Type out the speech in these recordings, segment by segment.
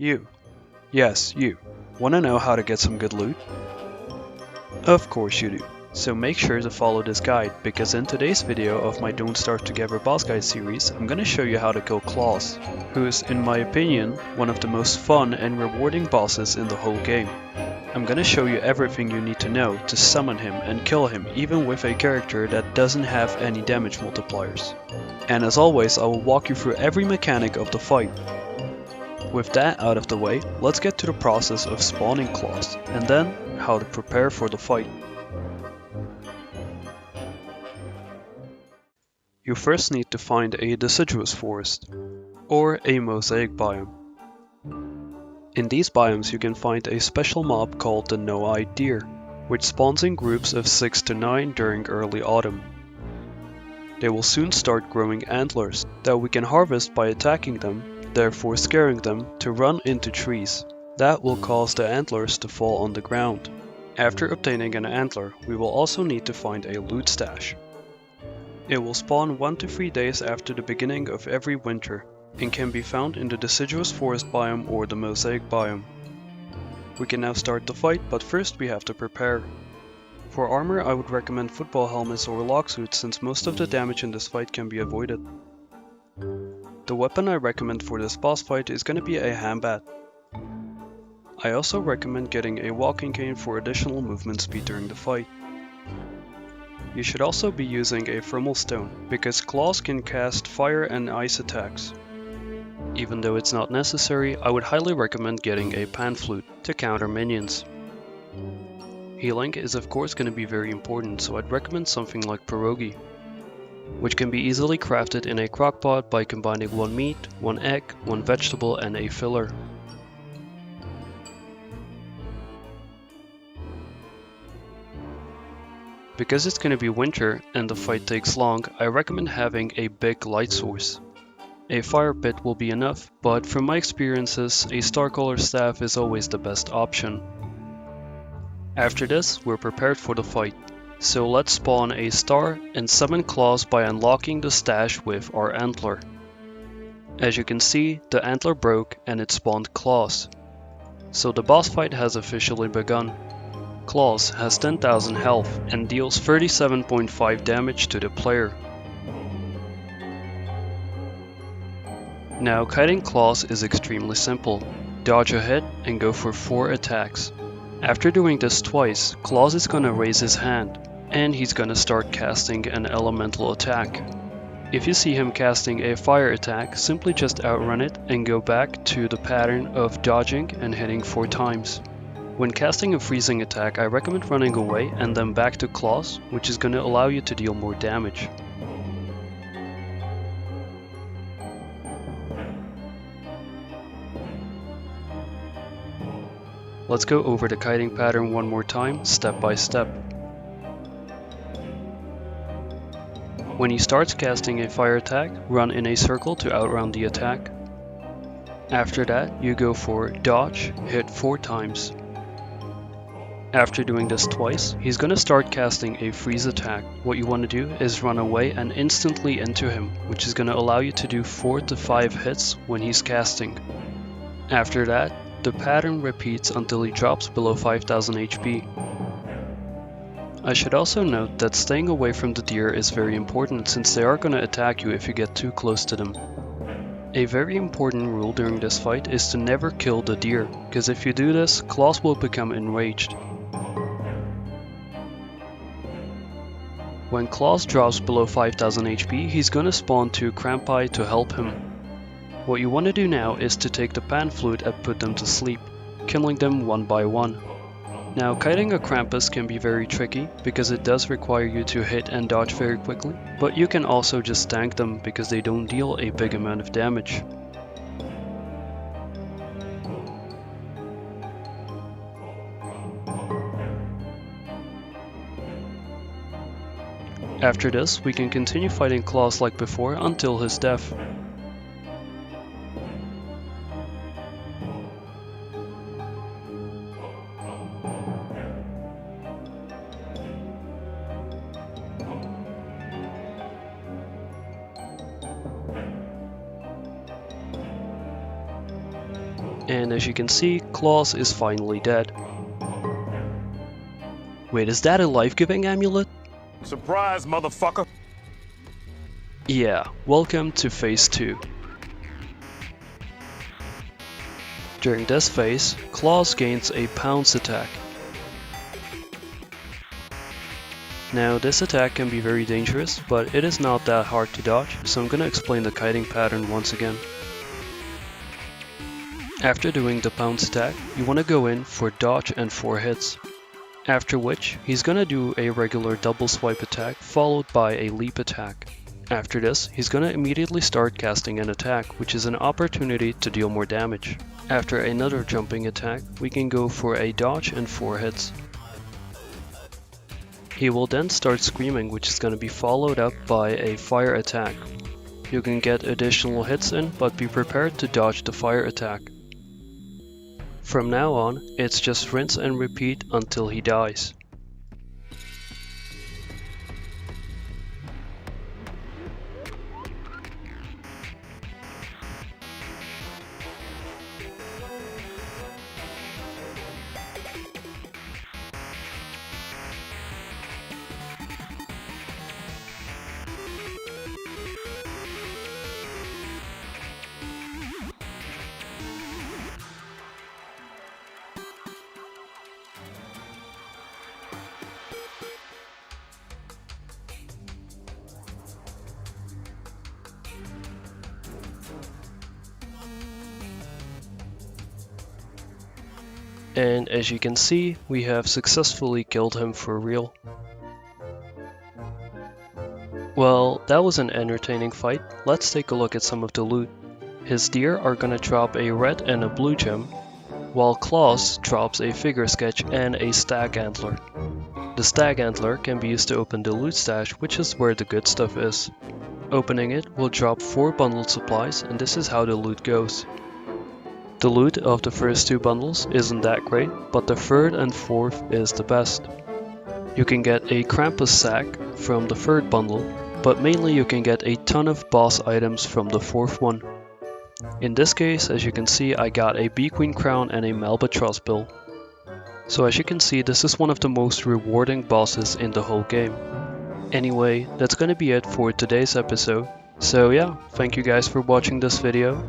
You. Yes, you. Wanna know how to get some good loot? Of course you do. So make sure to follow this guide, because in today's video of my Don't Starve Together boss guide series, I'm gonna show you how to kill Klaus, who is, in my opinion, one of the most fun and rewarding bosses in the whole game. I'm gonna show you everything you need to know to summon him and kill him, even with a character that doesn't have any damage multipliers. And as always, I will walk you through every mechanic of the fight. With that out of the way, let's get to the process of spawning Klaus, and then how to prepare for the fight. You first need to find a deciduous forest, or a mosaic biome. In these biomes you can find a special mob called the no-eyed deer, which spawns in groups of 6 to 9 during early autumn. They will soon start growing antlers that we can harvest by attacking them, therefore scaring them to run into trees. That will cause the antlers to fall on the ground. After obtaining an antler, we will also need to find a loot stash. It will spawn 1 to 3 days after the beginning of every winter, and can be found in the deciduous forest biome or the mosaic biome. We can now start the fight, but first we have to prepare. For armor, I would recommend football helmets or lock suits, since most of the damage in this fight can be avoided. The weapon I recommend for this boss fight is gonna be a handbat. I also recommend getting a walking cane for additional movement speed during the fight. You should also be using a thermal stone, because Klaus can cast fire and ice attacks. Even though it's not necessary, I would highly recommend getting a pan flute to counter minions. Healing is of course going to be very important, so I'd recommend something like pierogi, which can be easily crafted in a crockpot by combining 1 meat, 1 egg, 1 vegetable and a filler. Because it's going to be winter and the fight takes long, I recommend having a big light source. A fire pit will be enough, but from my experiences, a star-color staff is always the best option. After this, we're prepared for the fight. So let's spawn a star and summon Klaus by unlocking the stash with our antler. As you can see, the antler broke and it spawned Klaus. So the boss fight has officially begun. Klaus has 10,000 health and deals 37.5 damage to the player. Now kiting Klaus is extremely simple. Dodge a hit and go for 4 attacks. After doing this twice, Klaus is gonna raise his hand, and he's gonna start casting an elemental attack. If you see him casting a fire attack, simply just outrun it and go back to the pattern of dodging and hitting 4 times. When casting a freezing attack, I recommend running away and then back to Klaus, which is gonna allow you to deal more damage. Let's go over the kiting pattern one more time, step by step. When he starts casting a fire attack, run in a circle to outrun the attack. After that, you go for dodge, hit 4 times. After doing this twice, he's gonna start casting a freeze attack. What you want to do is run away and instantly into him, which is gonna allow you to do 4 to 5 hits when he's casting. After that, the pattern repeats until he drops below 5000 HP. I should also note that staying away from the deer is very important, since they are going to attack you if you get too close to them. A very important rule during this fight is to never kill the deer, because if you do this, Klaus will become enraged. When Klaus drops below 5000 HP, he's gonna spawn 2 krampi to help him. What you want to do now is to take the pan flute and put them to sleep, killing them one by one. Now kiting a krampus can be very tricky, because it does require you to hit and dodge very quickly, but you can also just tank them because they don't deal a big amount of damage. After this, we can continue fighting Klaus like before until his death. And as you can see, Klaus is finally dead. Wait, is that a life-giving amulet? Surprise, motherfucker! Yeah, welcome to phase 2. During this phase, Klaus gains a pounce attack. Now this attack can be very dangerous, but it is not that hard to dodge, so I'm gonna explain the kiting pattern once again. After doing the pounce attack, you wanna go in for dodge and 4 hits. After which, he's gonna do a regular double swipe attack followed by a leap attack. After this, he's gonna immediately start casting an attack, which is an opportunity to deal more damage. After another jumping attack, we can go for a dodge and 4 hits. He will then start screaming, which is gonna be followed up by a fire attack. You can get additional hits in, but be prepared to dodge the fire attack. From now on, it's just rinse and repeat until he dies. And as you can see, we have successfully killed him for real. Well, that was an entertaining fight. Let's take a look at some of the loot. His deer are gonna drop a red and a blue gem, while Klaus drops a figure sketch and a stag antler. The stag antler can be used to open the loot stash, which is where the good stuff is. Opening it will drop 4 bundled supplies, and this is how the loot goes. The loot of the first 2 bundles isn't that great, but the 3rd and 4th is the best. You can get a krampus sack from the 3rd bundle, but mainly you can get a ton of boss items from the 4th one. In this case, as you can see, I got a Beequeen crown and a Malbatross bill. So as you can see, this is one of the most rewarding bosses in the whole game. Anyway, that's gonna be it for today's episode. So yeah, thank you guys for watching this video.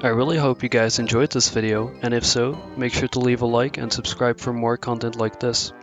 I really hope you guys enjoyed this video, and if so, make sure to leave a like and subscribe for more content like this.